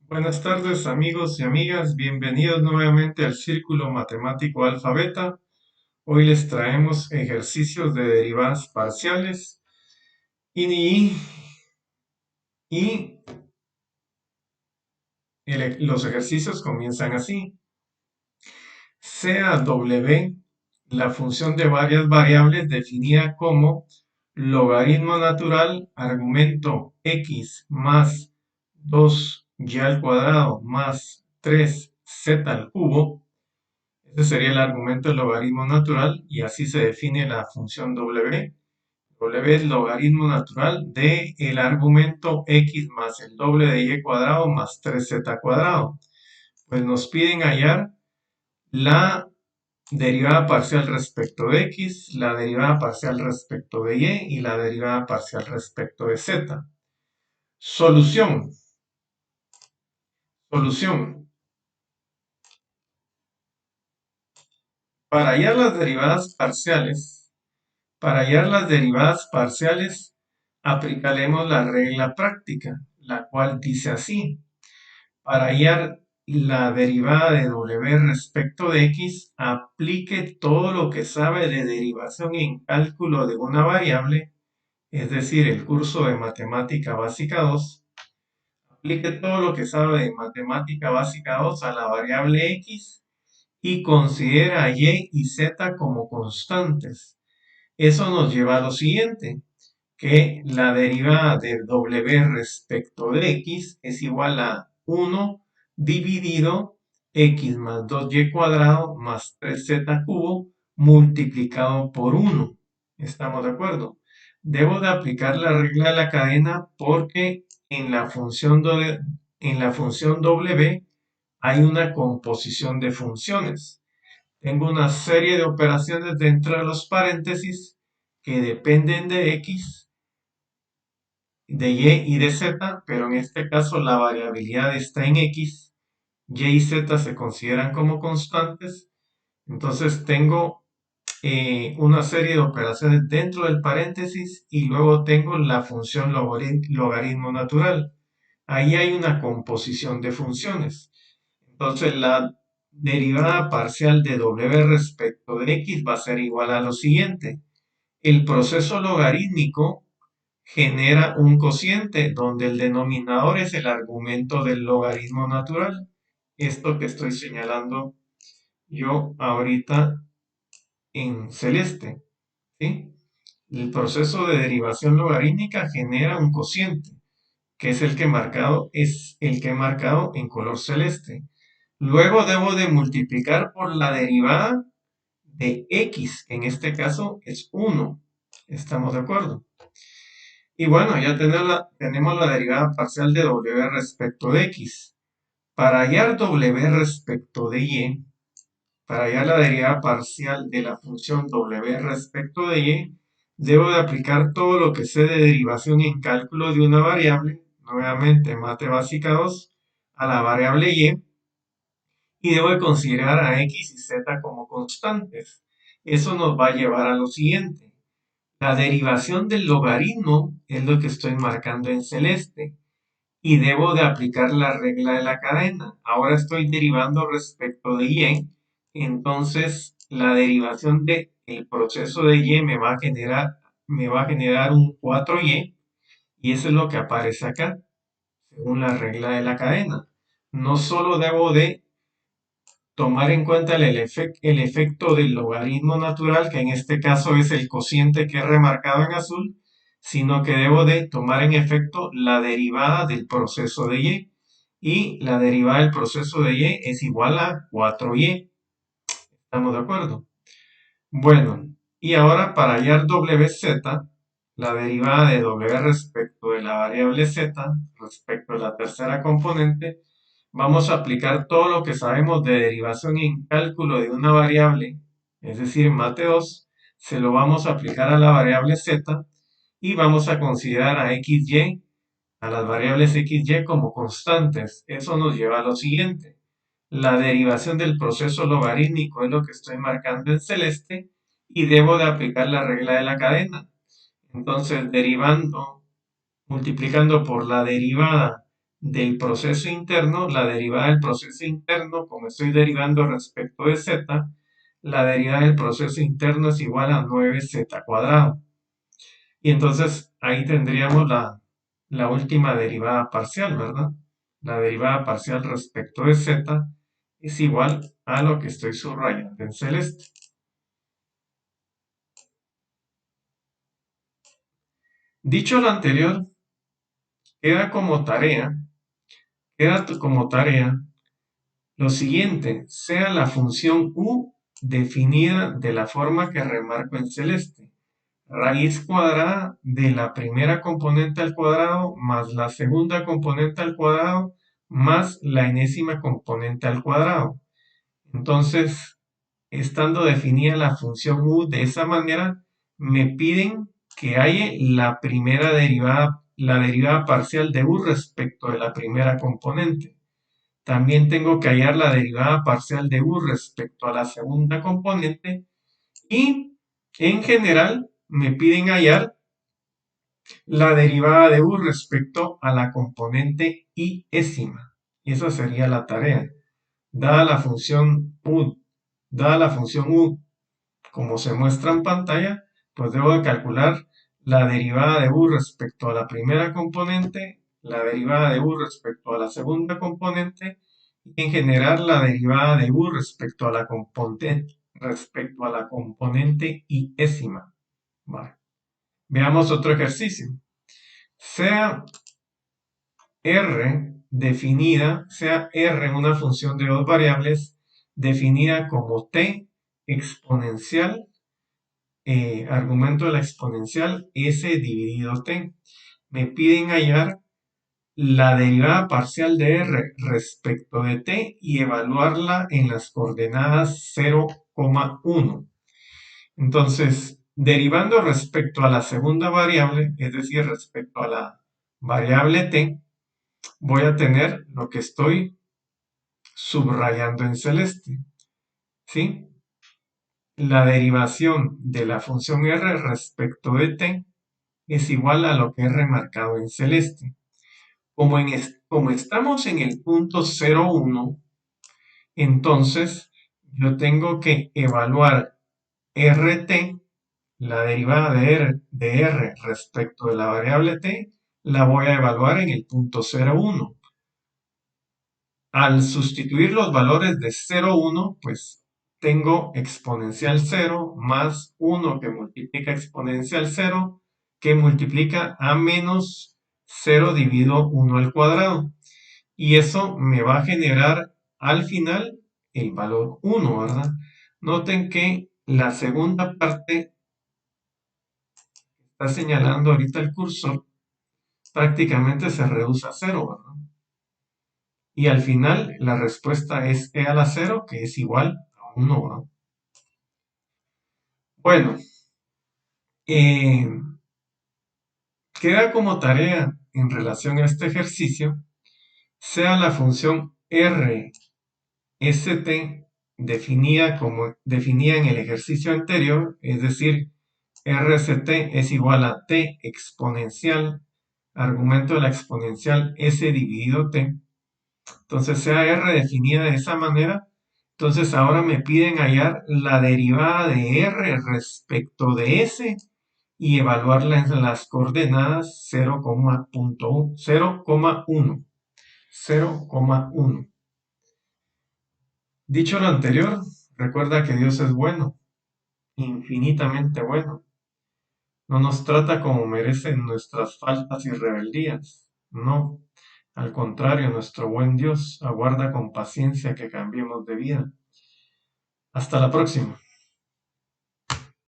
Buenas tardes amigos y amigas, bienvenidos nuevamente al Círculo Matemático Alfa Beta. Hoy les traemos ejercicios de derivadas parciales y, y los ejercicios comienzan así. Sea W la función de varias variables definida como logaritmo natural argumento x más 2y al cuadrado más 3z al cubo. Este sería el argumento del logaritmo natural y así se define la función W. W es logaritmo natural de el argumento x más el doble de y cuadrado más 3z cuadrado. Pues nos piden hallar la derivada parcial respecto de x, la derivada parcial respecto de y la derivada parcial respecto de z. Solución. Solución. Para hallar las derivadas parciales, aplicaremos la regla práctica, la cual dice así. Para hallar la derivada de W respecto de X, aplique todo lo que sabe de derivación en cálculo de una variable, es decir, el curso de Matemática Básica 2. Aplique todo lo que sabe de Matemática Básica 2 a la variable X y considera a Y y Z como constantes. Eso nos lleva a lo siguiente, que la derivada de W respecto de X es igual a 1 dividido X más 2Y cuadrado más 3Z cubo multiplicado por 1. ¿Estamos de acuerdo? Debo de aplicar la regla de la cadena porque en la función W hay una composición de funciones. Tengo una serie de operaciones dentro de los paréntesis que dependen de X, de Y y de Z, pero en este caso la variabilidad está en X, Y y Z se consideran como constantes, entonces tengo una serie de operaciones dentro del paréntesis y luego tengo la función logaritmo natural. Ahí hay una composición de funciones. Entonces la derivada parcial de W respecto de X va a ser igual a lo siguiente. El proceso logarítmico genera un cociente donde el denominador es el argumento del logaritmo natural. Esto que estoy señalando yo ahorita en celeste, ¿sí? El proceso de derivación logarítmica genera un cociente, que es el que he marcado en color celeste. Luego debo de multiplicar por la derivada de x, que en este caso es 1. ¿Estamos de acuerdo? Y bueno, ya tenemos la derivada parcial de W respecto de X. Para hallar W respecto de Y, para hallar la derivada parcial de la función W respecto de Y, debo de aplicar todo lo que sé de derivación en cálculo de una variable, nuevamente mate básica 2, a la variable y debo de considerar a X y Z como constantes. Eso nos va a llevar a lo siguiente. La derivación del logaritmo es lo que estoy marcando en celeste y debo de aplicar la regla de la cadena. Ahora estoy derivando respecto de y, entonces la derivación del proceso de y me va a generar un 4y y eso es lo que aparece acá, según la regla de la cadena. No solo debo de tomar en cuenta el efecto del logaritmo natural, que en este caso es el cociente que he remarcado en azul, sino que debo de tomar en efecto la derivada del proceso de y. Y la derivada del proceso de y es igual a 4y. ¿Estamos de acuerdo? Bueno, y ahora para hallar wz, la derivada de w respecto de la variable z, respecto a la tercera componente, vamos a aplicar todo lo que sabemos de derivación en cálculo de una variable, es decir, mate 2, se lo vamos a aplicar a la variable z y vamos a considerar a xy, a las variables xy como constantes. Eso nos lleva a lo siguiente. La derivación del proceso logarítmico es lo que estoy marcando en celeste y debo de aplicar la regla de la cadena. Entonces, multiplicando por la derivada del proceso interno, la derivada del proceso interno, como estoy derivando respecto de z, la derivada del proceso interno es igual a 9z cuadrado. Y entonces ahí tendríamos la última derivada parcial, ¿verdad? La derivada parcial respecto de z es igual a lo que estoy subrayando en celeste. Dicho lo anterior, queda como tarea, como tarea lo siguiente, sea la función u definida de la forma que remarco en celeste. Raíz cuadrada de la primera componente al cuadrado más la segunda componente al cuadrado más la enésima componente al cuadrado. Entonces, estando definida la función u de esa manera, me piden que haya la primera derivada, la derivada parcial de u respecto de la primera componente. También tengo que hallar la derivada parcial de u respecto a la segunda componente y en general me piden hallar la derivada de u respecto a la componente iésima. Y esa sería la tarea. Dada la función u, como se muestra en pantalla, pues debo de calcular la derivada de u respecto a la primera componente, la derivada de u respecto a la segunda componente y en general la derivada de u respecto a la componente iésima. Vale. Veamos otro ejercicio. Sea R una función de dos variables definida como t exponencial, argumento de la exponencial s dividido t. Me piden hallar la derivada parcial de r respecto de t y evaluarla en las coordenadas 0,1. Entonces, derivando respecto a la segunda variable, es decir, respecto a la variable t, voy a tener lo que estoy subrayando en celeste, ¿sí? La derivación de la función r respecto de t es igual a lo que he remarcado en celeste. Como estamos en el punto 0,1, entonces yo tengo que evaluar rt, la derivada de r respecto de la variable t, la voy a evaluar en el punto 0,1. Al sustituir los valores de 0,1, pues tengo exponencial 0 más 1 que multiplica exponencial 0 que multiplica a menos 0 dividido 1 al cuadrado. Y eso me va a generar al final el valor 1, ¿verdad? Noten que la segunda parte está señalando ahorita el cursor, prácticamente se reduce a 0, ¿verdad? Y al final la respuesta es e a la 0, que es igual a 1, ¿verdad? Bueno, eh, queda como tarea en relación a este ejercicio, sea la función rst definida en el ejercicio anterior, es decir, rst es igual a t exponencial, argumento de la exponencial s dividido t. Entonces sea r definida de esa manera. Entonces ahora me piden hallar la derivada de r respecto de s y evaluarla en las coordenadas 0,1. 0,1. Dicho lo anterior, recuerda que Dios es bueno, infinitamente bueno. No nos trata como merecen nuestras faltas y rebeldías. No, al contrario, nuestro buen Dios aguarda con paciencia que cambiemos de vida. Hasta la próxima.